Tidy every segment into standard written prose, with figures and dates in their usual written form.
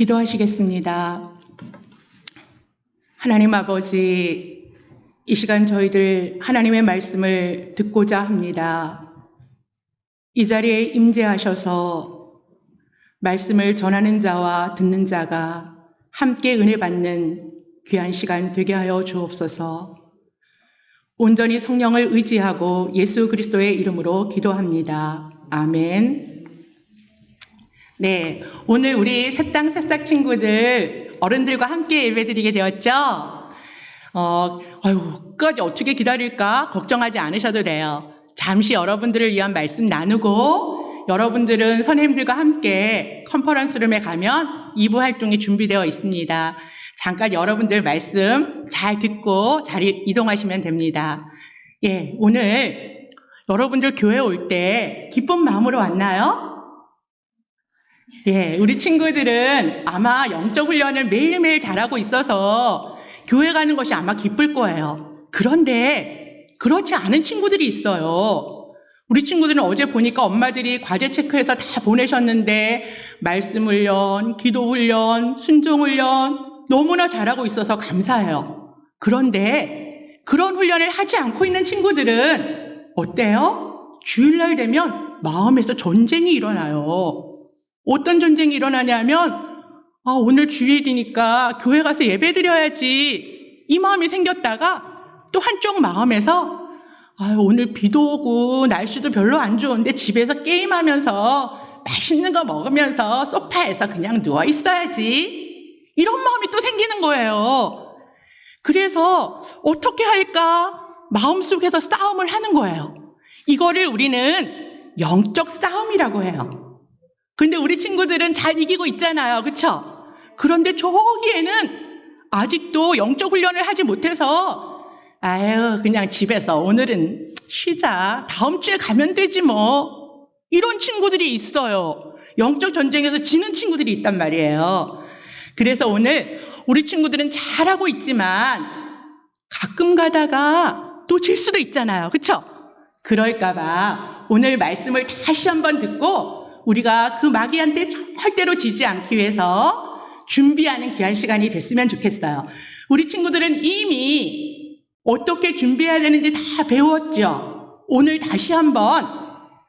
기도하시겠습니다. 하나님 아버지, 이 시간 저희들 하나님의 말씀을 듣고자 합니다. 이 자리에 임재하셔서 말씀을 전하는 자와 듣는 자가 함께 은혜 받는 귀한 시간 되게 하여 주옵소서. 온전히 성령을 의지하고 예수 그리스도의 이름으로 기도합니다. 아멘. 네, 오늘 우리 새땅 새싹 친구들 어른들과 함께 예배드리게 되었죠? 끝까지 어떻게 기다릴까 걱정하지 않으셔도 돼요. 잠시 여러분들을 위한 말씀 나누고 여러분들은 선생님들과 함께 컨퍼런스룸에 가면 2부 활동이 준비되어 있습니다. 잠깐 여러분들 말씀 잘 듣고 자리 이동하시면 됩니다. 예, 오늘 여러분들 교회 올 때 기쁜 마음으로 왔나요? 예, 우리 친구들은 아마 영적 훈련을 매일매일 잘하고 있어서 교회 가는 것이 아마 기쁠 거예요. 그런데 그렇지 않은 친구들이 있어요. 우리 친구들은 어제 보니까 엄마들이 과제 체크해서 다 보내셨는데 말씀 훈련, 기도 훈련, 순종 훈련 너무나 잘하고 있어서 감사해요. 그런데 그런 훈련을 하지 않고 있는 친구들은 어때요? 주일날 되면 마음에서 전쟁이 일어나요. 어떤 전쟁이 일어나냐면 오늘 주일이니까 교회 가서 예배 드려야지 이 마음이 생겼다가 또 한쪽 마음에서 오늘 비도 오고 날씨도 별로 안 좋은데 집에서 게임하면서 맛있는 거 먹으면서 소파에서 그냥 누워 있어야지 이런 마음이 또 생기는 거예요. 그래서 어떻게 할까 마음속에서 싸움을 하는 거예요. 이거를 우리는 영적 싸움이라고 해요. 근데 우리 친구들은 잘 이기고 있잖아요. 그렇죠? 그런데 저기에는 아직도 영적 훈련을 하지 못해서 그냥 집에서 오늘은 쉬자. 다음 주에 가면 되지 뭐. 이런 친구들이 있어요. 영적 전쟁에서 지는 친구들이 있단 말이에요. 그래서 오늘 우리 친구들은 잘하고 있지만 가끔 가다가 또 질 수도 있잖아요. 그렇죠? 그럴까 봐 오늘 말씀을 다시 한번 듣고 우리가 그 마귀한테 절대로 지지 않기 위해서 준비하는 귀한 시간이 됐으면 좋겠어요. 우리 친구들은 이미 어떻게 준비해야 되는지 다 배웠죠. 오늘 다시 한번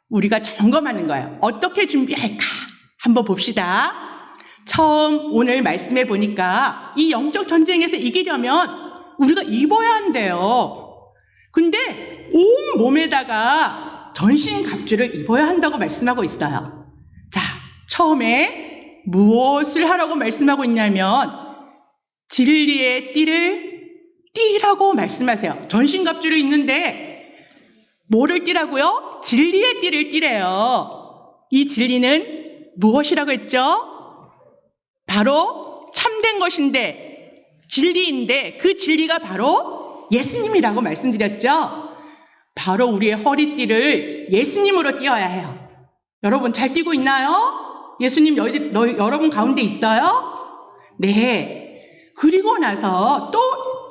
우리가 점검하는 거예요. 어떻게 준비할까? 한번 봅시다. 처음 오늘 말씀해 보니까 이 영적 전쟁에서 이기려면 우리가 입어야 한대요. 근데 온 몸에다가 전신갑주를 입어야 한다고 말씀하고 있어요. 자, 처음에 무엇을 하라고 말씀하고 있냐면 진리의 띠를 띠라고 말씀하세요. 전신갑주를 입는데 뭐를 띠라고요? 진리의 띠를 띠래요. 이 진리는 무엇이라고 했죠? 바로 참된 것인데 진리인데 그 진리가 바로 예수님이라고 말씀드렸죠? 바로 우리의 허리띠를 예수님으로 띄어야 해요. 여러분 잘 띄고 있나요? 예수님 여러분 가운데 있어요? 네. 그리고 나서 또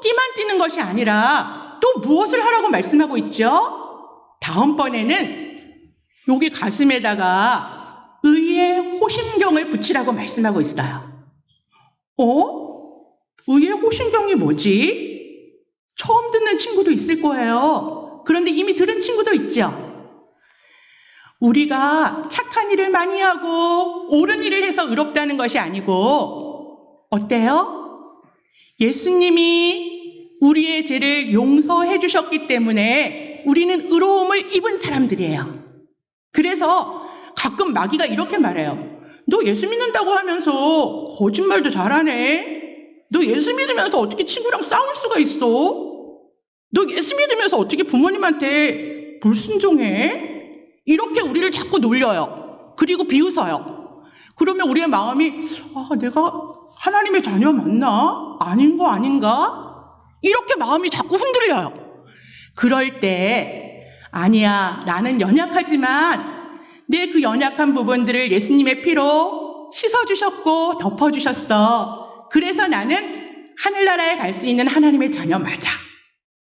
띠만 띄는 것이 아니라 또 무엇을 하라고 말씀하고 있죠? 다음번에는 여기 가슴에다가 의의 호심경을 붙이라고 말씀하고 있어요. 의의 호심경이 뭐지? 처음 듣는 친구도 있을 거예요. 그런데 이미 들은 친구도 있죠? 우리가 착한 일을 많이 하고 옳은 일을 해서 의롭다는 것이 아니고 어때요? 예수님이 우리의 죄를 용서해 주셨기 때문에 우리는 의로움을 입은 사람들이에요. 그래서 가끔 마귀가 이렇게 말해요. 너 예수 믿는다고 하면서 거짓말도 잘하네. 너 예수 믿으면서 어떻게 친구랑 싸울 수가 있어? 너 예수 믿으면서 어떻게 부모님한테 불순종해? 이렇게 우리를 자꾸 놀려요. 그리고 비웃어요. 그러면 우리의 마음이 내가 하나님의 자녀 맞나? 아닌 거 아닌가? 이렇게 마음이 자꾸 흔들려요. 그럴 때 아니야, 나는 연약하지만 내 그 연약한 부분들을 예수님의 피로 씻어주셨고 덮어주셨어. 그래서 나는 하늘나라에 갈 수 있는 하나님의 자녀 맞아.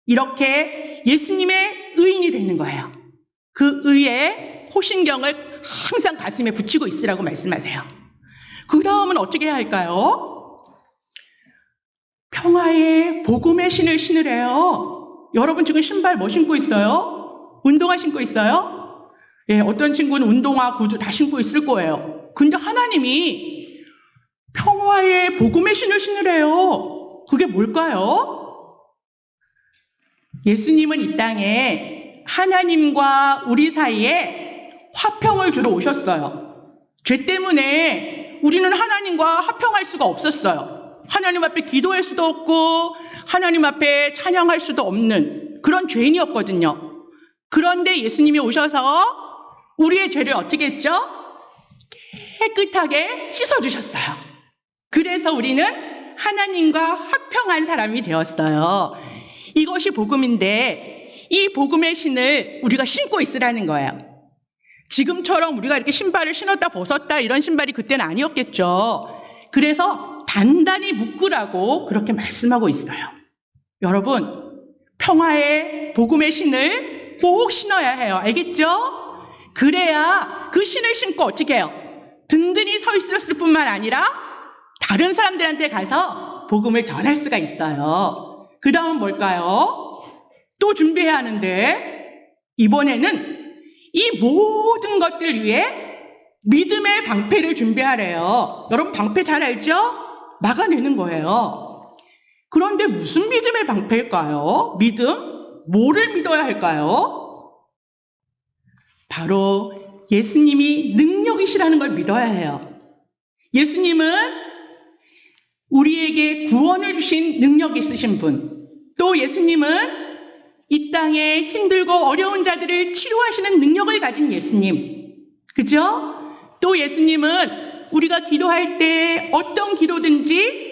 이렇게 예수님의 의인이 되는 거예요. 그 의의 호신경을 항상 가슴에 붙이고 있으라고 말씀하세요. 그 다음은 어떻게 해야 할까요? 평화의 복음의 신을 신으래요. 여러분 지금 신발 뭐 신고 있어요? 운동화 신고 있어요? 예, 어떤 친구는 운동화, 구두 다 신고 있을 거예요. 근데 하나님이 평화의 복음의 신을 신으래요. 그게 뭘까요? 예수님은 이 땅에 하나님과 우리 사이에 화평을 주러 오셨어요. 죄 때문에 우리는 하나님과 화평할 수가 없었어요. 하나님 앞에 기도할 수도 없고 하나님 앞에 찬양할 수도 없는 그런 죄인이었거든요. 그런데 예수님이 오셔서 우리의 죄를 어떻게 했죠? 깨끗하게 씻어주셨어요. 그래서 우리는 하나님과 화평한 사람이 되었어요. 이것이 복음인데 이 복음의 신을 우리가 신고 있으라는 거예요. 지금처럼 우리가 이렇게 신발을 신었다 벗었다 이런 신발이 그때는 아니었겠죠. 그래서 단단히 묶으라고 그렇게 말씀하고 있어요. 여러분, 평화의 복음의 신을 꼭 신어야 해요. 알겠죠? 그래야 그 신을 신고 어떻게 해요? 든든히 서 있었을 뿐만 아니라 다른 사람들한테 가서 복음을 전할 수가 있어요. 그 다음은 뭘까요? 또 준비해야 하는데 이번에는 이 모든 것들 위해 믿음의 방패를 준비하래요. 여러분 방패 잘 알죠? 막아내는 거예요. 그런데 무슨 믿음의 방패일까요? 믿음? 뭐를 믿어야 할까요? 바로 예수님이 능력이시라는 걸 믿어야 해요. 예수님은 우리에게 구원을 주신 능력이 있으신 분, 또 예수님은 이 땅에 힘들고 어려운 자들을 치료하시는 능력을 가진 예수님, 그죠? 또 예수님은 우리가 기도할 때 어떤 기도든지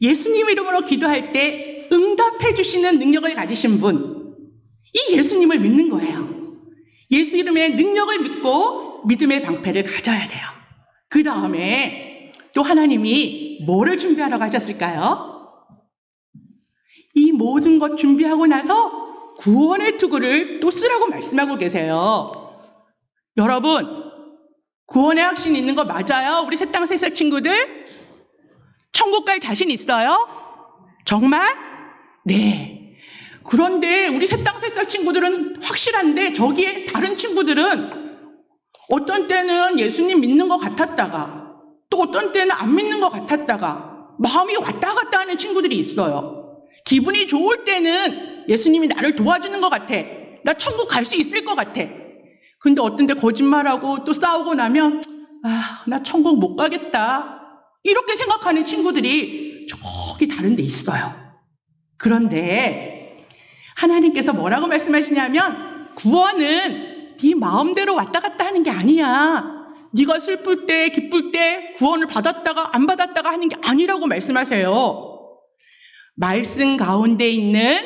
예수님 이름으로 기도할 때 응답해 주시는 능력을 가지신 분, 이 예수님을 믿는 거예요. 예수 이름의 능력을 믿고 믿음의 방패를 가져야 돼요. 그 다음에 또 하나님이 뭐를 준비하라고 하셨을까요? 이 모든 것 준비하고 나서 구원의 투구를 또 쓰라고 말씀하고 계세요. 여러분, 구원의 확신 있는 거 맞아요? 우리 새 땅 새 살 친구들? 천국 갈 자신 있어요? 정말? 네. 그런데 우리 새 땅 새 살 친구들은 확실한데 저기에 다른 친구들은 어떤 때는 예수님 믿는 것 같았다가 또 어떤 때는 안 믿는 것 같았다가 마음이 왔다 갔다 하는 친구들이 있어요. 기분이 좋을 때는 예수님이 나를 도와주는 것 같아. 나 천국 갈 수 있을 것 같아. 근데 어떤 때 거짓말하고 또 싸우고 나면 나 천국 못 가겠다. 이렇게 생각하는 친구들이 저기 다른 데 있어요. 그런데 하나님께서 뭐라고 말씀하시냐면 구원은 네 마음대로 왔다 갔다 하는 게 아니야. 네가 슬플 때 기쁠 때 구원을 받았다가 안 받았다가 하는 게 아니라고 말씀하세요. 말씀 가운데 있는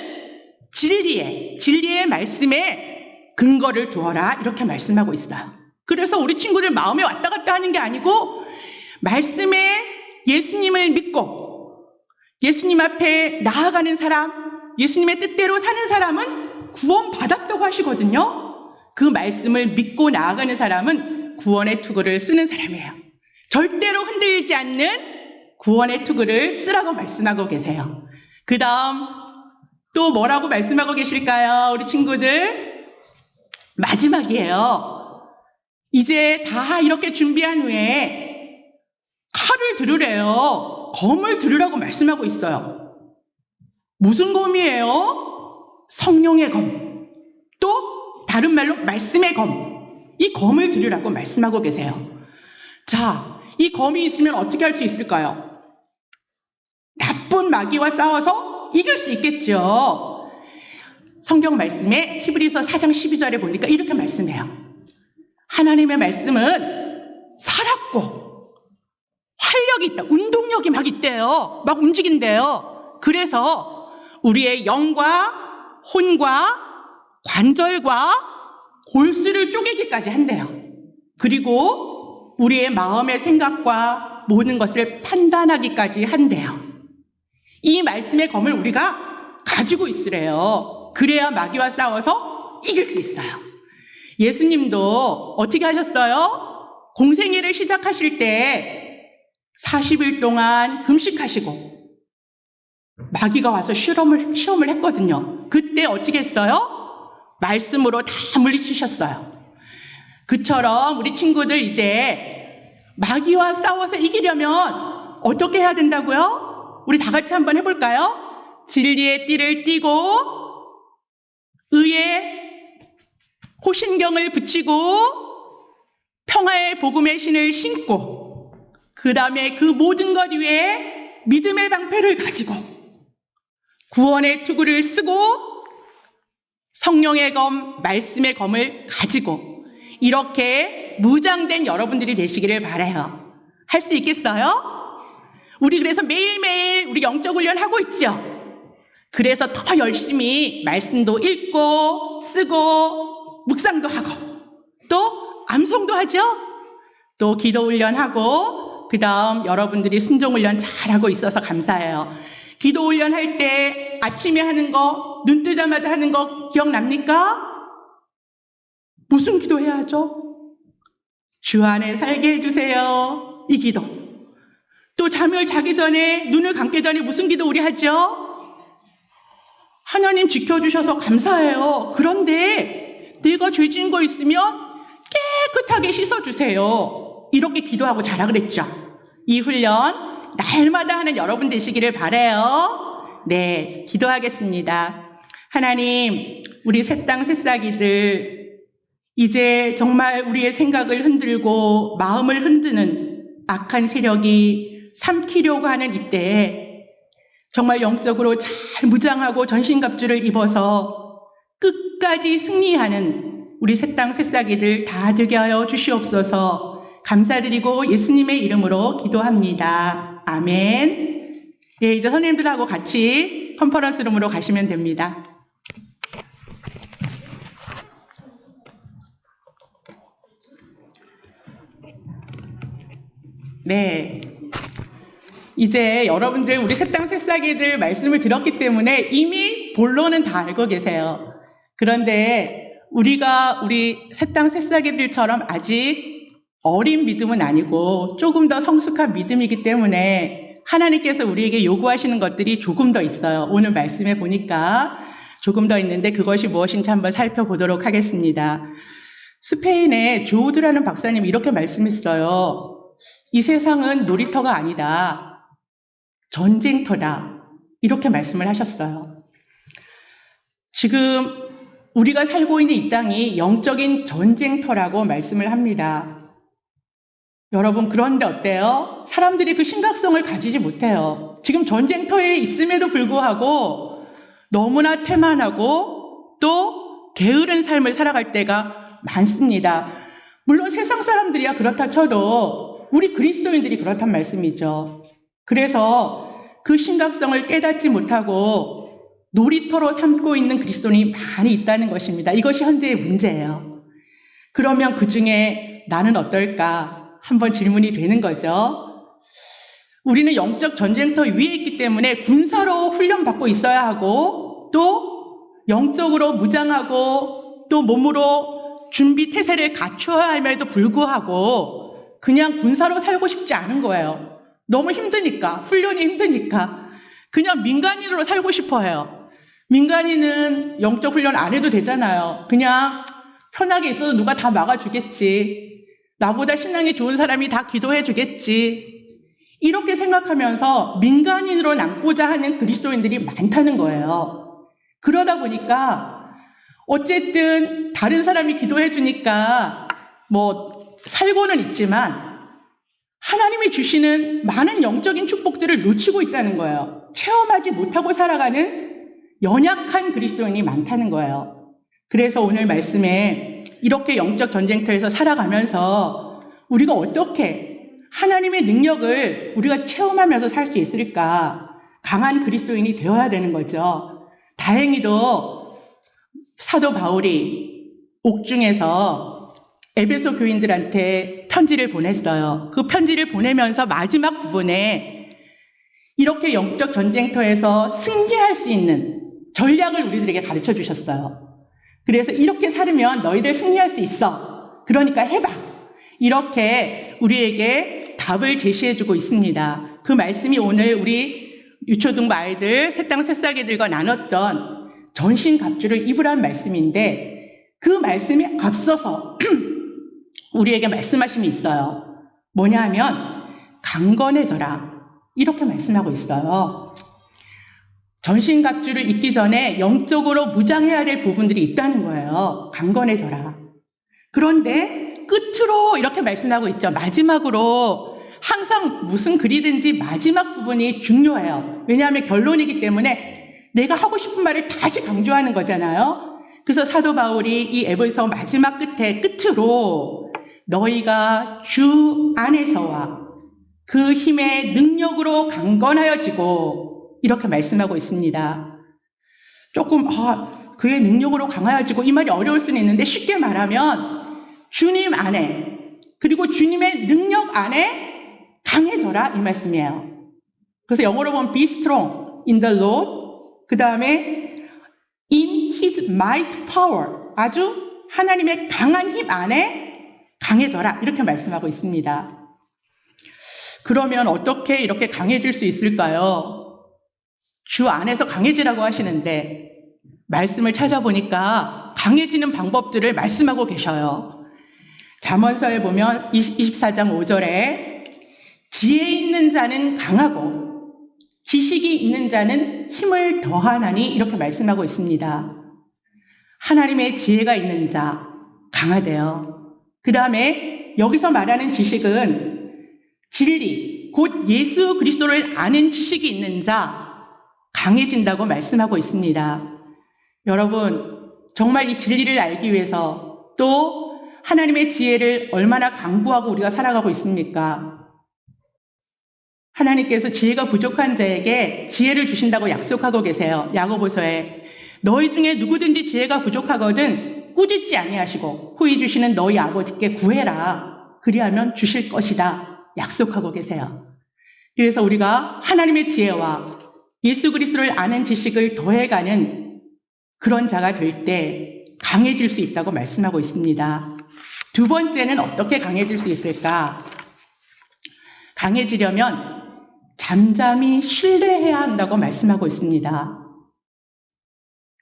진리의 말씀에 근거를 두어라 이렇게 말씀하고 있어요. 그래서 우리 친구들 마음에 왔다 갔다 하는 게 아니고 말씀에 예수님을 믿고 예수님 앞에 나아가는 사람, 예수님의 뜻대로 사는 사람은 구원받았다고 하시거든요. 그 말씀을 믿고 나아가는 사람은 구원의 투구를 쓰는 사람이에요. 절대로 흔들리지 않는 구원의 투구를 쓰라고 말씀하고 계세요. 그 다음 또 뭐라고 말씀하고 계실까요? 우리 친구들 마지막이에요. 이제 다 이렇게 준비한 후에 칼을 들으래요. 검을 들으라고 말씀하고 있어요. 무슨 검이에요? 성령의 검. 또 다른 말로 말씀의 검. 이 검을 들으라고 말씀하고 계세요. 자, 이 검이 있으면 어떻게 할 수 있을까요? 나쁜 마귀와 싸워서 이길 수 있겠죠. 성경 말씀에 히브리서 4장 12절에 보니까 이렇게 말씀해요. 하나님의 말씀은 살았고 활력이 있다. 운동력이 막 있대요. 막 움직인대요. 그래서 우리의 영과 혼과 관절과 골수를 쪼개기까지 한대요. 그리고 우리의 마음의 생각과 모든 것을 판단하기까지 한대요. 이 말씀의 검을 우리가 가지고 있으래요. 그래야 마귀와 싸워서 이길 수 있어요. 예수님도 어떻게 하셨어요? 공생애를 시작하실 때 40일 동안 금식하시고 마귀가 와서 시험을 했거든요. 그때 어떻게 했어요? 말씀으로 다 물리치셨어요. 그처럼 우리 친구들 이제 마귀와 싸워서 이기려면 어떻게 해야 된다고요? 우리 다 같이 한번 해볼까요? 진리의 띠를 띠고 의의 호신경을 붙이고 평화의 복음의 신을 신고 그 다음에 그 모든 것 위에 믿음의 방패를 가지고 구원의 투구를 쓰고 성령의 검, 말씀의 검을 가지고 이렇게 무장된 여러분들이 되시기를 바라요. 할 수 있겠어요? 우리 그래서 매일매일 우리 영적 훈련 하고 있죠? 그래서 더 열심히 말씀도 읽고 쓰고 묵상도 하고 또 암송도 하죠? 또 기도 훈련하고 그 다음 여러분들이 순종 훈련 잘하고 있어서 감사해요. 기도 훈련 할 때 아침에 하는 거, 눈 뜨자마자 하는 거 기억납니까? 무슨 기도 해야 하죠? 주 안에 살게 해주세요. 이 기도. 또 잠을 자기 전에, 눈을 감기 전에 무슨 기도 우리 하죠? 하나님 지켜주셔서 감사해요. 그런데 내가 죄 지은 거 있으면 깨끗하게 씻어주세요. 이렇게 기도하고 자라 그랬죠. 이 훈련 날마다 하는 여러분 되시기를 바라요. 네, 기도하겠습니다. 하나님, 우리 새땅 새싹이들 이제 정말 우리의 생각을 흔들고 마음을 흔드는 악한 세력이 삼키려고 하는 이때에 정말 영적으로 잘 무장하고 전신갑주를 입어서 끝까지 승리하는 우리 새땅 새싹이들 다 되게 하여 주시옵소서. 감사드리고 예수님의 이름으로 기도합니다. 아멘. 예, 이제 선생님들하고 같이 컨퍼런스 룸으로 가시면 됩니다. 네. 이제 여러분들 우리 새땅 새싹이들 말씀을 들었기 때문에 이미 본론은 다 알고 계세요. 그런데 우리가 우리 새땅 새싹이들처럼 아직 어린 믿음은 아니고 조금 더 성숙한 믿음이기 때문에 하나님께서 우리에게 요구하시는 것들이 조금 더 있어요. 오늘 말씀에 보니까 조금 더 있는데 그것이 무엇인지 한번 살펴보도록 하겠습니다. 스페인의 조우드라는 박사님이 이렇게 말씀했어요. 이 세상은 놀이터가 아니다. 전쟁터다. 이렇게 말씀을 하셨어요. 지금 우리가 살고 있는 이 땅이 영적인 전쟁터라고 말씀을 합니다. 여러분, 그런데 어때요? 사람들이 그 심각성을 가지지 못해요. 지금 전쟁터에 있음에도 불구하고 너무나 태만하고 또 게으른 삶을 살아갈 때가 많습니다. 물론 세상 사람들이야 그렇다 쳐도 우리 그리스도인들이 그렇단 말씀이죠. 그래서 그 심각성을 깨닫지 못하고 놀이터로 삼고 있는 그리스도인이 많이 있다는 것입니다. 이것이 현재의 문제예요. 그러면 그 중에 나는 어떨까? 한번 질문이 되는 거죠. 우리는 영적 전쟁터 위에 있기 때문에 군사로 훈련받고 있어야 하고 또 영적으로 무장하고 또 몸으로 준비 태세를 갖추어야 함에도 불구하고 그냥 군사로 살고 싶지 않은 거예요. 너무 힘드니까, 훈련이 힘드니까 그냥 민간인으로 살고 싶어 해요. 민간인은 영적 훈련 안 해도 되잖아요. 그냥 편하게 있어도 누가 다 막아주겠지. 나보다 신앙이 좋은 사람이 다 기도해 주겠지. 이렇게 생각하면서 민간인으로 남고자 하는 그리스도인들이 많다는 거예요. 그러다 보니까 어쨌든 다른 사람이 기도해 주니까 살고는 있지만 하나님이 주시는 많은 영적인 축복들을 놓치고 있다는 거예요. 체험하지 못하고 살아가는 연약한 그리스도인이 많다는 거예요. 그래서 오늘 말씀에 이렇게 영적 전쟁터에서 살아가면서 우리가 어떻게 하나님의 능력을 우리가 체험하면서 살 수 있을까? 강한 그리스도인이 되어야 되는 거죠. 다행히도 사도 바울이 옥중에서 에베소 교인들한테 편지를 보냈어요. 그 편지를 보내면서 마지막 부분에 이렇게 영적 전쟁터에서 승리할 수 있는 전략을 우리들에게 가르쳐 주셨어요. 그래서 이렇게 살면 너희들 승리할 수 있어. 그러니까 해봐. 이렇게 우리에게 다 답을 제시해주고 있습니다. 그 말씀이 오늘 우리 유초등부 아이들, 새땅 새싹이들과 나눴던 전신갑주를 입으란 말씀인데 그 말씀에 앞서서 우리에게 말씀하심이 있어요. 뭐냐 하면 강건해져라 이렇게 말씀하고 있어요. 전신갑주를 입기 전에 영적으로 무장해야 될 부분들이 있다는 거예요. 강건해져라. 그런데 끝으로 이렇게 말씀하고 있죠. 마지막으로 항상 무슨 글이든지 마지막 부분이 중요해요. 왜냐하면 결론이기 때문에 내가 하고 싶은 말을 다시 강조하는 거잖아요. 그래서 사도 바울이 이 에베소 마지막 끝으로 너희가 주 안에서와 그 힘의 능력으로 강건하여지고 이렇게 말씀하고 있습니다. 조금 그의 능력으로 강하여지고 이 말이 어려울 수는 있는데 쉽게 말하면 주님 안에 그리고 주님의 능력 안에 강해져라 이 말씀이에요. 그래서 영어로 보면 be strong in the Lord 그 다음에 in his might power 아주 하나님의 강한 힘 안에 강해져라 이렇게 말씀하고 있습니다. 그러면 어떻게 이렇게 강해질 수 있을까요? 주 안에서 강해지라고 하시는데 말씀을 찾아보니까 강해지는 방법들을 말씀하고 계셔요. 잠언서에 보면 24장 5절에 지혜 있는 자는 강하고 지식이 있는 자는 힘을 더하나니 이렇게 말씀하고 있습니다. 하나님의 지혜가 있는 자 강하대요. 그 다음에 여기서 말하는 지식은 진리, 곧 예수 그리스도를 아는 지식이 있는 자 강해진다고 말씀하고 있습니다. 여러분 정말 이 진리를 알기 위해서 또 하나님의 지혜를 얼마나 강구하고 우리가 살아가고 있습니까? 하나님께서 지혜가 부족한 자에게 지혜를 주신다고 약속하고 계세요. 야고보서에 너희 중에 누구든지 지혜가 부족하거든 꾸짖지 아니하시고 후히 주시는 너희 아버지께 구해라. 그리하면 주실 것이다. 약속하고 계세요. 그래서 우리가 하나님의 지혜와 예수 그리스도를 아는 지식을 더해가는 그런 자가 될 때 강해질 수 있다고 말씀하고 있습니다. 두 번째는 어떻게 강해질 수 있을까? 강해지려면 잠잠히 신뢰해야 한다고 말씀하고 있습니다.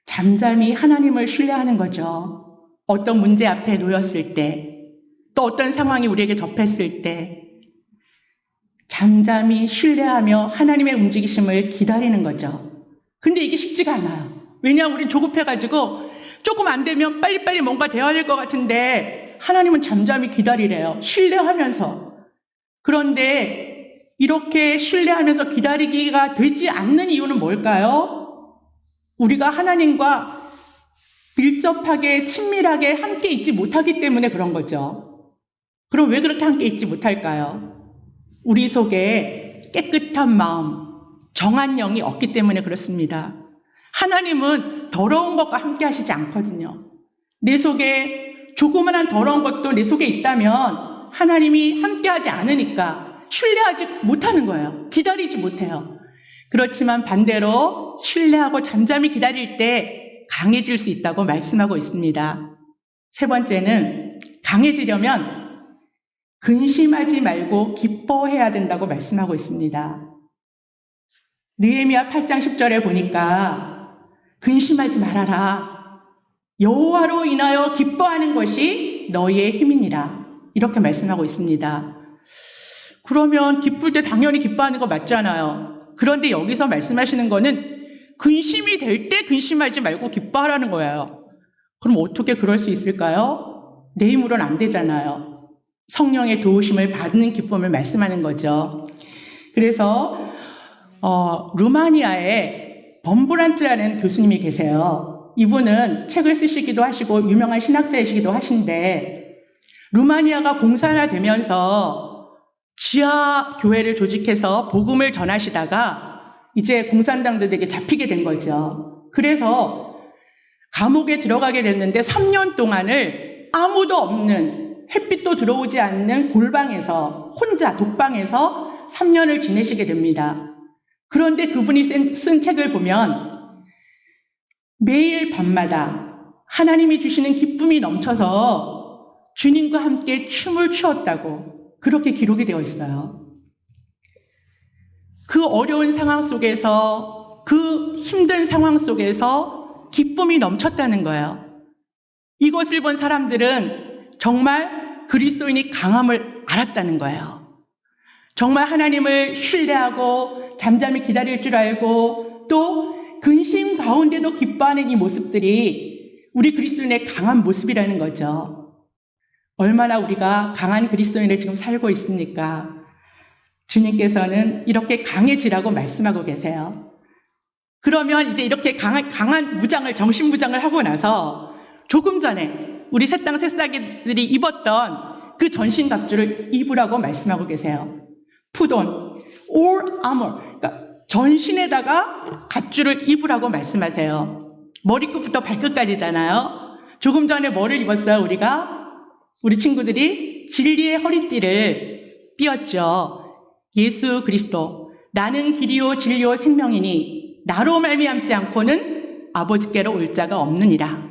잠잠히 하나님을 신뢰하는 거죠. 어떤 문제 앞에 놓였을 때, 또 어떤 상황이 우리에게 접했을 때 잠잠히 신뢰하며 하나님의 움직이심을 기다리는 거죠. 근데 이게 쉽지가 않아요. 왜냐하면 우린 조급해가지고 조금 안 되면 빨리빨리 뭔가 되어야 될 것 같은데 하나님은 잠잠히 기다리래요. 신뢰하면서. 그런데 이렇게 신뢰하면서 기다리기가 되지 않는 이유는 뭘까요? 우리가 하나님과 밀접하게 친밀하게 함께 있지 못하기 때문에 그런 거죠. 그럼 왜 그렇게 함께 있지 못할까요? 우리 속에 깨끗한 마음, 정한 영이 없기 때문에 그렇습니다. 하나님은 더러운 것과 함께 하시지 않거든요. 내 속에 조그만한 더러운 것도 내 속에 있다면 하나님이 함께 하지 않으니까 신뢰하지 못하는 거예요. 기다리지 못해요. 그렇지만 반대로 신뢰하고 잠잠히 기다릴 때 강해질 수 있다고 말씀하고 있습니다. 세 번째는 강해지려면 근심하지 말고 기뻐해야 된다고 말씀하고 있습니다. 느헤미야 8장 10절에 보니까 근심하지 말아라. 여호와로 인하여 기뻐하는 것이 너희의 힘이니라. 이렇게 말씀하고 있습니다. 그러면 기쁠 때 당연히 기뻐하는 거 맞잖아요. 그런데 여기서 말씀하시는 거는 근심이 될 때 근심하지 말고 기뻐하라는 거예요. 그럼 어떻게 그럴 수 있을까요? 내 힘으로는 안 되잖아요. 성령의 도우심을 받는 기쁨을 말씀하는 거죠. 그래서 루마니아에 범브란트라는 교수님이 계세요. 이분은 책을 쓰시기도 하시고 유명한 신학자이시기도 하신데 루마니아가 공산화되면서 지하 교회를 조직해서 복음을 전하시다가 이제 공산당들에게 잡히게 된 거죠. 그래서 감옥에 들어가게 됐는데 3년 동안을 아무도 없는 햇빛도 들어오지 않는 골방에서 혼자 독방에서 3년을 지내시게 됩니다. 그런데 그분이 쓴 책을 보면 매일 밤마다 하나님이 주시는 기쁨이 넘쳐서 주님과 함께 춤을 추었다고 그렇게 기록이 되어 있어요. 그 어려운 상황 속에서, 그 힘든 상황 속에서 기쁨이 넘쳤다는 거예요. 이것을 본 사람들은 정말 그리스도인이 강함을 알았다는 거예요. 정말 하나님을 신뢰하고 잠잠히 기다릴 줄 알고 또 근심 가운데도 기뻐하는 이 모습들이 우리 그리스도인의 강한 모습이라는 거죠. 얼마나 우리가 강한 그리스도인을 지금 살고 있습니까? 주님께서는 이렇게 강해지라고 말씀하고 계세요. 그러면 이제 이렇게 강한 무장을, 정신무장을 하고 나서 조금 전에 우리 새땅 새싹이들이 입었던 그 전신갑주를 입으라고 말씀하고 계세요. Put on all armor. 그러니까 전신에다가 갑주를 입으라고 말씀하세요. 머리끝부터 발끝까지잖아요. 조금 전에 뭐를 입었어요? 우리 친구들이 진리의 허리띠를 띄었죠. 예수 그리스도, 나는 길이요 진리요 생명이니 나로 말미암지 않고는 아버지께로 올 자가 없느니라.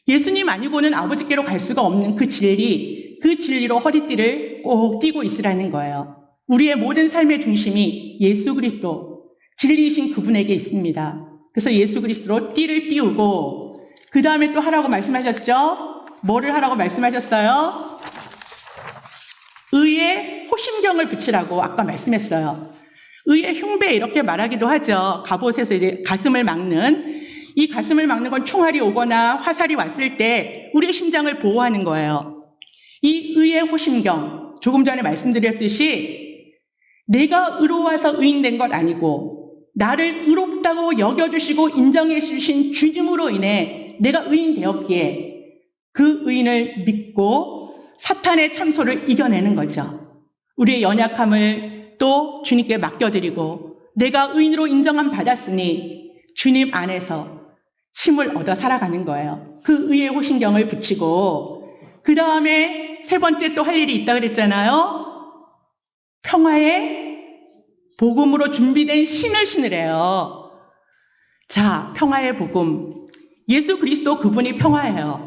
예수님 아니고는 아버지께로 갈 수가 없는 그 진리로 허리띠를 꼭 띄고 있으라는 거예요. 우리의 모든 삶의 중심이 예수 그리스도, 진리이신 그분에게 있습니다. 그래서 예수 그리스도로 띠를 띄우고 그 다음에 또 하라고 말씀하셨죠? 뭐를 하라고 말씀하셨어요? 의의 호심경을 붙이라고 아까 말씀했어요. 의의 흉배 이렇게 말하기도 하죠. 갑옷에서 이제 가슴을 막는, 이 가슴을 막는 건 총알이 오거나 화살이 왔을 때 우리의 심장을 보호하는 거예요. 이 의의 호심경, 조금 전에 말씀드렸듯이 내가 의로워서 의인된 것 아니고 나를 의롭다고 여겨주시고 인정해 주신 주님으로 인해 내가 의인 되었기에 그 의인을 믿고 사탄의 참소를 이겨내는 거죠. 우리의 연약함을 또 주님께 맡겨드리고 내가 의인으로 인정함 받았으니 주님 안에서 힘을 얻어 살아가는 거예요. 그 의의 호심경을 붙이고 그 다음에 세 번째 또 할 일이 있다 그랬잖아요. 평화의 복음으로 준비된 신을 신으래요. 자, 평화의 복음. 예수 그리스도 그분이 평화예요.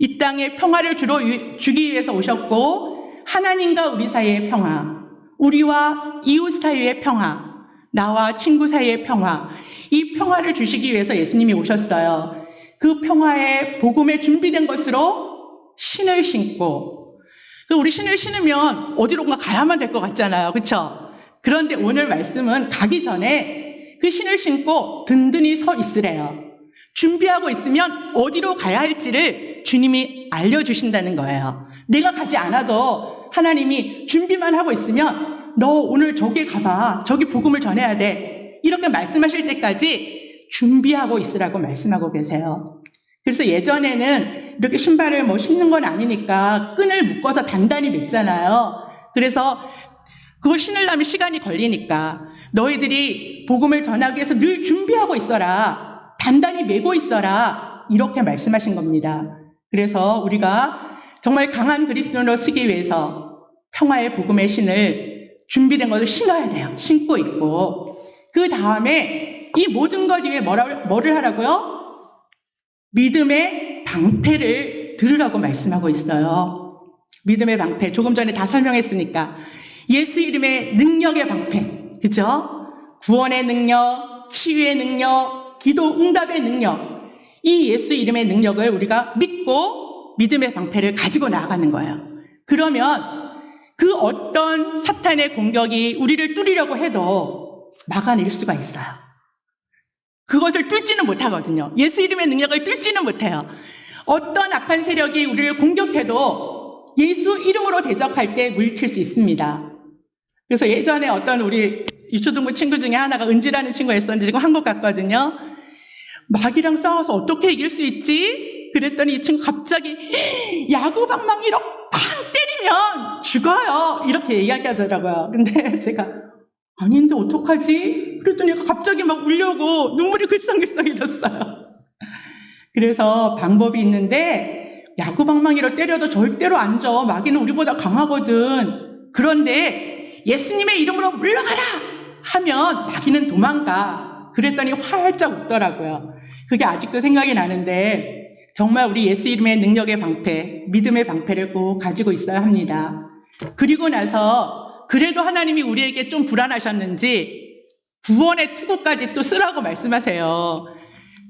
이 땅에 평화를 주기 위해서 오셨고 하나님과 우리 사이의 평화, 우리와 이웃 사이의 평화, 나와 친구 사이의 평화, 이 평화를 주시기 위해서 예수님이 오셨어요. 그 평화의 복음에 준비된 것으로 신을 신고, 우리 신을 신으면 어디론가 가야만 될 것 같잖아요. 그렇죠? 그런데 오늘 말씀은 가기 전에 그 신을 신고 든든히 서 있으래요. 준비하고 있으면 어디로 가야 할지를 주님이 알려주신다는 거예요. 내가 가지 않아도 하나님이 준비만 하고 있으면 너 오늘 저기 가봐. 저기 복음을 전해야 돼. 이렇게 말씀하실 때까지 준비하고 있으라고 말씀하고 계세요. 그래서 예전에는 이렇게 신발을 신는 건 아니니까 끈을 묶어서 단단히 맸잖아요. 그래서 그걸 신으려면 시간이 걸리니까 너희들이 복음을 전하기 위해서 늘 준비하고 있어라. 단단히 매고 있어라. 이렇게 말씀하신 겁니다. 그래서 우리가 정말 강한 그리스도인으로 쓰기 위해서 평화의 복음의 신을 준비된 것을 신어야 돼요. 신고 있고 그 다음에 이 모든 것 위에 뭐를 하라고요? 믿음의 방패를 들으라고 말씀하고 있어요. 믿음의 방패, 조금 전에 다 설명했으니까 예수 이름의 능력의 방패, 그죠? 구원의 능력, 치유의 능력, 기도 응답의 능력, 이 예수 이름의 능력을 우리가 믿고 믿음의 방패를 가지고 나아가는 거예요. 그러면 그 어떤 사탄의 공격이 우리를 뚫으려고 해도 막아낼 수가 있어요. 그것을 뚫지는 못하거든요. 예수 이름의 능력을 뚫지는 못해요. 어떤 악한 세력이 우리를 공격해도 예수 이름으로 대적할 때 물칠 수 있습니다. 그래서 예전에 어떤 우리 유초등부 친구 중에 하나가 은지라는 친구가 있었는데 지금 한국 갔거든요. 마귀랑 싸워서 어떻게 이길 수 있지? 그랬더니 이 친구 갑자기 야구 방망이로 팡 때리면 죽어요. 이렇게 이야기하더라고요. 근데 제가 아닌데 어떡하지? 그랬더니 갑자기 막 울려고 눈물이 글썽글썽해졌어요. 그래서 방법이 있는데 야구 방망이로 때려도 절대로 안 져. 마귀는 우리보다 강하거든. 그런데 예수님의 이름으로 물러가라 하면 마귀는 도망가. 그랬더니 활짝 웃더라고요. 그게 아직도 생각이 나는데 정말 우리 예수 이름의 능력의 방패, 믿음의 방패를 꼭 가지고 있어야 합니다. 그리고 나서 그래도 하나님이 우리에게 좀 불안하셨는지 구원의 투구까지 또 쓰라고 말씀하세요.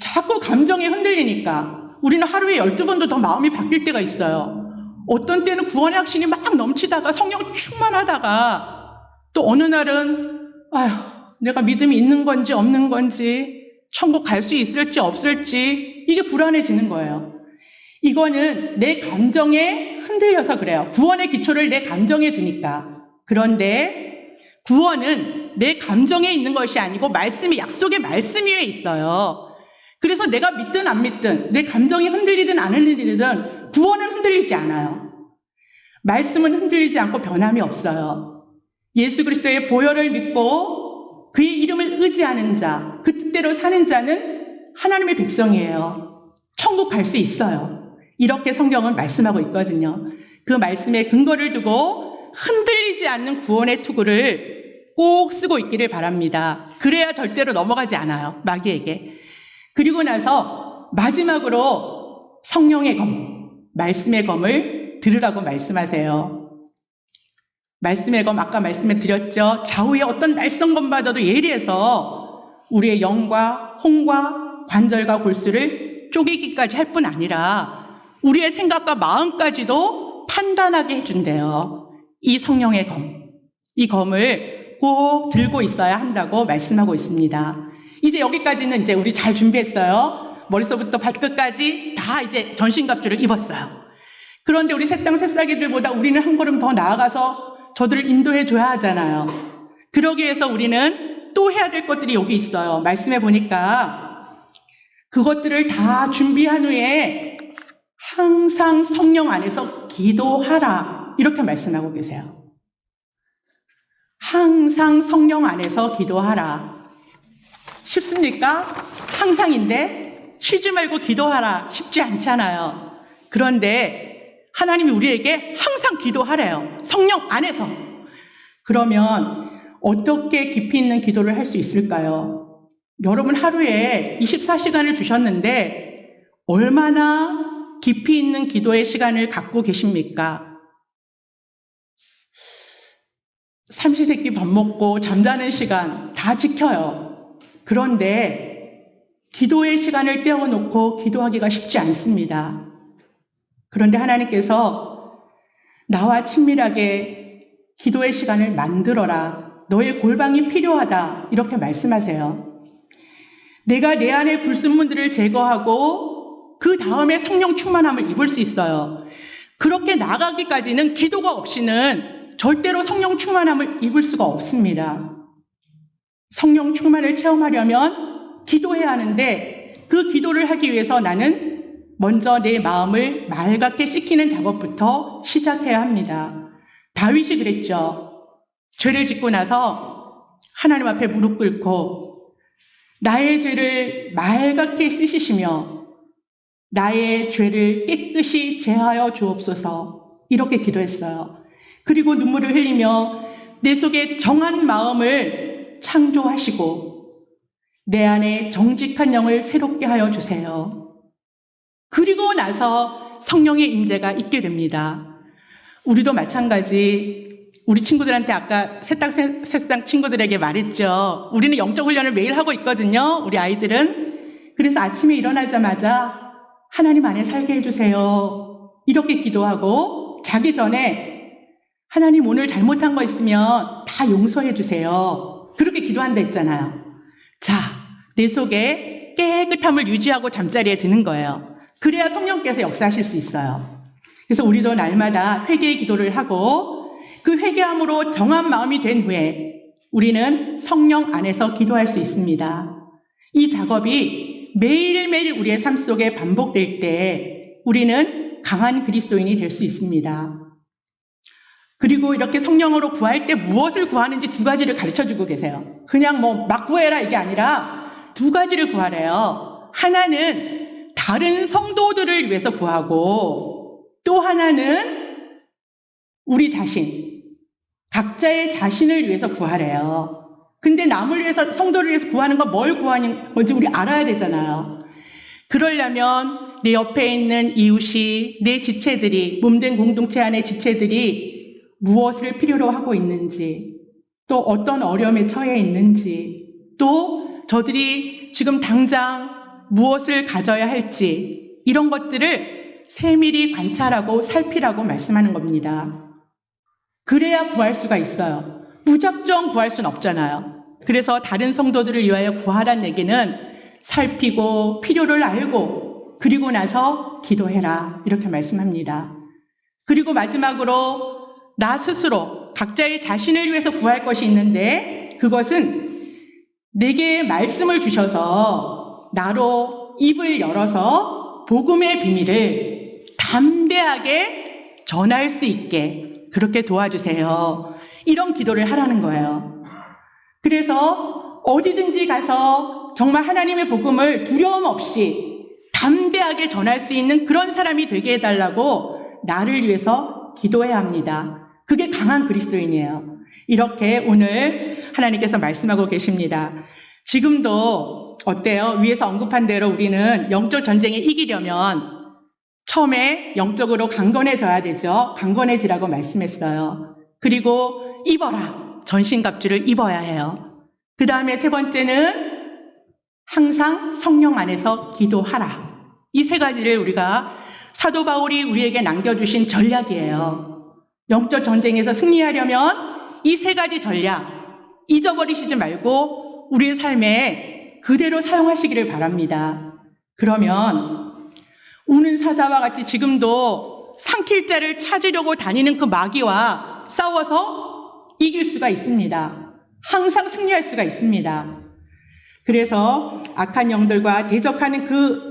자꾸 감정에 흔들리니까 우리는 하루에 12번도 더 마음이 바뀔 때가 있어요. 어떤 때는 구원의 확신이 막 넘치다가 성령 충만하다가 또 어느 날은 아휴, 내가 믿음이 있는 건지 없는 건지 천국 갈 수 있을지 없을지 이게 불안해지는 거예요. 이거는 내 감정에 흔들려서 그래요. 구원의 기초를 내 감정에 두니까. 그런데 구원은 내 감정에 있는 것이 아니고 말씀이, 약속의 말씀 위에 있어요. 그래서 내가 믿든 안 믿든 내 감정이 흔들리든 안 흔들리든 구원은 흔들리지 않아요. 말씀은 흔들리지 않고 변함이 없어요. 예수 그리스도의 보혈을 믿고 그의 이름을 의지하는 자, 그 뜻대로 사는 자는 하나님의 백성이에요. 천국 갈 수 있어요. 이렇게 성경은 말씀하고 있거든요. 그 말씀에 근거를 두고 흔들리지 않는 구원의 투구를 꼭 쓰고 있기를 바랍니다. 그래야 절대로 넘어가지 않아요, 마귀에게. 그리고 나서 마지막으로 성령의 검, 말씀의 검을 들으라고 말씀하세요. 말씀의 검, 아까 말씀을 드렸죠. 좌우에 어떤 날성검마저도 예리해서 우리의 영과 혼과 관절과 골수를 쪼개기까지 할 뿐 아니라 우리의 생각과 마음까지도 판단하게 해준대요. 이 성령의 검, 이 검을 꼭 들고 있어야 한다고 말씀하고 있습니다. 이제 여기까지는 이제 우리 잘 준비했어요. 머릿속부터 발끝까지 다 이제 전신갑주를 입었어요. 그런데 우리 새땅 새싹이들보다 우리는 한 걸음 더 나아가서 저들을 인도해 줘야 하잖아요. 그러기 위해서 우리는 또 해야 될 것들이 여기 있어요. 말씀해 보니까 그것들을 다 준비한 후에 항상 성령 안에서 기도하라, 이렇게 말씀하고 계세요. 항상 성령 안에서 기도하라. 쉽습니까? 항상인데 쉬지 말고 기도하라 쉽지 않잖아요. 그런데 하나님이 우리에게 항상 기도하래요. 성령 안에서. 그러면 어떻게 깊이 있는 기도를 할 수 있을까요? 여러분 하루에 24시간을 주셨는데 얼마나 깊이 있는 기도의 시간을 갖고 계십니까? 삼시세끼 밥 먹고 잠자는 시간 다 지켜요. 그런데 기도의 시간을 떼어놓고 기도하기가 쉽지 않습니다. 그런데 하나님께서 나와 친밀하게 기도의 시간을 만들어라. 너의 골방이 필요하다. 이렇게 말씀하세요. 내가 내 안의 불순물들을 제거하고 그 다음에 성령 충만함을 입을 수 있어요. 그렇게 나가기까지는 기도가 없이는 절대로 성령 충만함을 입을 수가 없습니다. 성령 충만을 체험하려면 기도해야 하는데 그 기도를 하기 위해서 나는 먼저 내 마음을 맑게 씻기는 작업부터 시작해야 합니다. 다윗이 그랬죠. 죄를 짓고 나서 하나님 앞에 무릎 꿇고 나의 죄를 맑게 씻으시며 나의 죄를 깨끗이 제하여 주옵소서, 이렇게 기도했어요. 그리고 눈물을 흘리며 내 속에 정한 마음을 창조하시고 내 안에 정직한 영을 새롭게 하여 주세요. 그리고 나서 성령의 임재가 있게 됩니다. 우리도 마찬가지. 우리 친구들한테 아까 새싹 친구들에게 말했죠. 우리는 영적 훈련을 매일 하고 있거든요. 우리 아이들은. 그래서 아침에 일어나자마자 하나님 안에 살게 해주세요, 이렇게 기도하고 자기 전에 하나님 오늘 잘못한 거 있으면 다 용서해 주세요, 그렇게 기도한다 했잖아요. 자, 내 속에 깨끗함을 유지하고 잠자리에 드는 거예요. 그래야 성령께서 역사하실 수 있어요. 그래서 우리도 날마다 회개의 기도를 하고 그 회개함으로 정한 마음이 된 후에 우리는 성령 안에서 기도할 수 있습니다. 이 작업이 매일매일 우리의 삶 속에 반복될 때 우리는 강한 그리스도인이 될 수 있습니다. 그리고 이렇게 성령으로 구할 때 무엇을 구하는지 두 가지를 가르쳐주고 계세요. 그냥 막 구해라 이게 아니라 두 가지를 구하래요. 하나는 다른 성도들을 위해서 구하고 또 하나는 우리 자신, 각자의 자신을 위해서 구하래요. 근데 남을 위해서, 성도를 위해서 구하는 건 뭘 구하는 건지 우리 알아야 되잖아요. 그러려면 내 옆에 있는 이웃이, 내 지체들이, 몸된 공동체 안의 지체들이 무엇을 필요로 하고 있는지, 또 어떤 어려움에 처해 있는지, 또 저들이 지금 당장 무엇을 가져야 할지, 이런 것들을 세밀히 관찰하고 살피라고 말씀하는 겁니다. 그래야 구할 수가 있어요. 무작정 구할 수는 없잖아요. 그래서 다른 성도들을 위하여 구하라는 얘기는 살피고 필요를 알고 그리고 나서 기도해라, 이렇게 말씀합니다. 그리고 마지막으로 나 스스로 각자의 자신을 위해서 구할 것이 있는데, 그것은 내게 말씀을 주셔서 나로 입을 열어서 복음의 비밀을 담대하게 전할 수 있게 그렇게 도와주세요. 이런 기도를 하라는 거예요. 그래서 어디든지 가서 정말 하나님의 복음을 두려움 없이 담대하게 전할 수 있는 그런 사람이 되게 해달라고 나를 위해서 기도해야 합니다. 그게 강한 그리스도인이에요. 이렇게 오늘 하나님께서 말씀하고 계십니다. 지금도 어때요? 위에서 언급한 대로 우리는 영적 전쟁에 이기려면 처음에 영적으로 강건해져야 되죠. 강건해지라고 말씀했어요. 그리고 입어라. 전신갑주를 입어야 해요. 그 다음에 세 번째는 항상 성령 안에서 기도하라. 이 세 가지를 우리가 사도 바울이 우리에게 남겨주신 전략이에요. 영적 전쟁에서 승리하려면 이 세 가지 전략 잊어버리시지 말고 우리의 삶에 그대로 사용하시기를 바랍니다. 그러면 우는 사자와 같이 지금도 삼킬 자를 찾으려고 다니는 그 마귀와 싸워서 이길 수가 있습니다. 항상 승리할 수가 있습니다. 그래서 악한 영들과 대적하는 그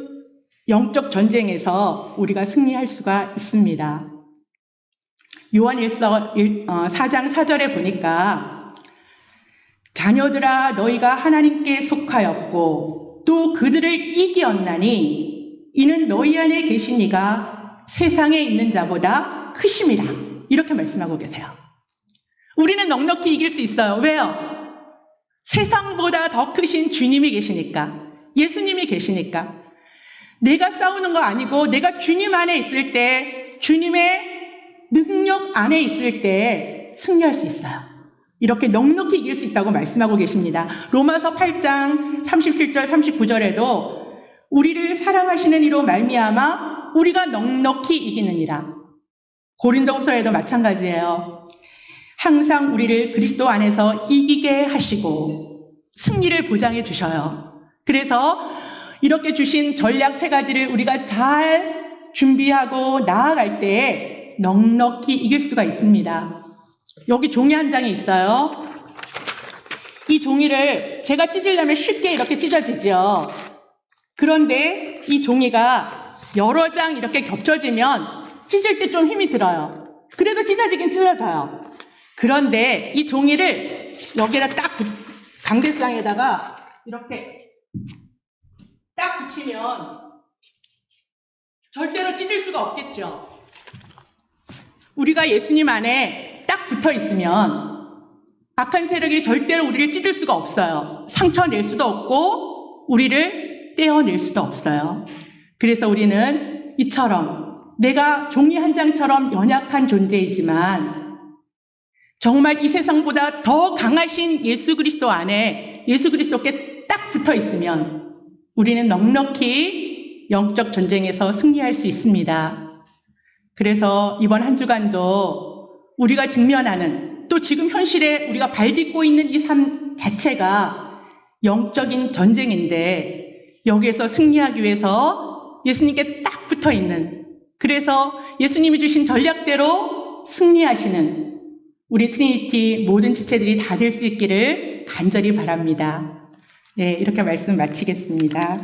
영적 전쟁에서 우리가 승리할 수가 있습니다. 요한일서 4장 4절에 보니까 자녀들아 너희가 하나님께 속하였고 또 그들을 이기었나니 이는 너희 안에 계신 이가 세상에 있는 자보다 크심이라, 이렇게 말씀하고 계세요. 우리는 넉넉히 이길 수 있어요. 왜요? 세상보다 더 크신 주님이 계시니까, 예수님이 계시니까. 내가 싸우는 거 아니고 내가 주님 안에 있을 때, 주님의 능력 안에 있을 때 승리할 수 있어요. 이렇게 넉넉히 이길 수 있다고 말씀하고 계십니다. 로마서 8장 37절 39절에도 우리를 사랑하시는 이로 말미암아 우리가 넉넉히 이기느니라. 고린도후서에도 마찬가지예요. 항상 우리를 그리스도 안에서 이기게 하시고 승리를 보장해 주셔요. 그래서 이렇게 주신 전략 세 가지를 우리가 잘 준비하고 나아갈 때 넉넉히 이길 수가 있습니다. 여기 종이 한 장이 있어요. 이 종이를 제가 찢으려면 쉽게 이렇게 찢어지죠. 그런데 이 종이가 여러 장 이렇게 겹쳐지면 찢을 때 좀 힘이 들어요. 그래도 찢어지긴 찢어져요. 그런데 이 종이를 여기다 딱 강대상에다가 이렇게 딱 붙이면 절대로 찢을 수가 없겠죠. 우리가 예수님 안에 딱 붙어 있으면 악한 세력이 절대로 우리를 찢을 수가 없어요. 상처 낼 수도 없고 우리를 떼어낼 수도 없어요. 그래서 우리는 이처럼 내가 종이 한 장처럼 연약한 존재이지만 정말 이 세상보다 더 강하신 예수 그리스도 안에 예수 그리스도께 딱 붙어 있으면 우리는 넉넉히 영적 전쟁에서 승리할 수 있습니다. 그래서 이번 한 주간도 우리가 직면하는, 또 지금 현실에 우리가 발딛고 있는 이 삶 자체가 영적인 전쟁인데 여기에서 승리하기 위해서 예수님께 딱 붙어 있는, 그래서 예수님이 주신 전략대로 승리하시는 우리 트리니티 모든 지체들이 다 될 수 있기를 간절히 바랍니다. 네, 이렇게 말씀 마치겠습니다.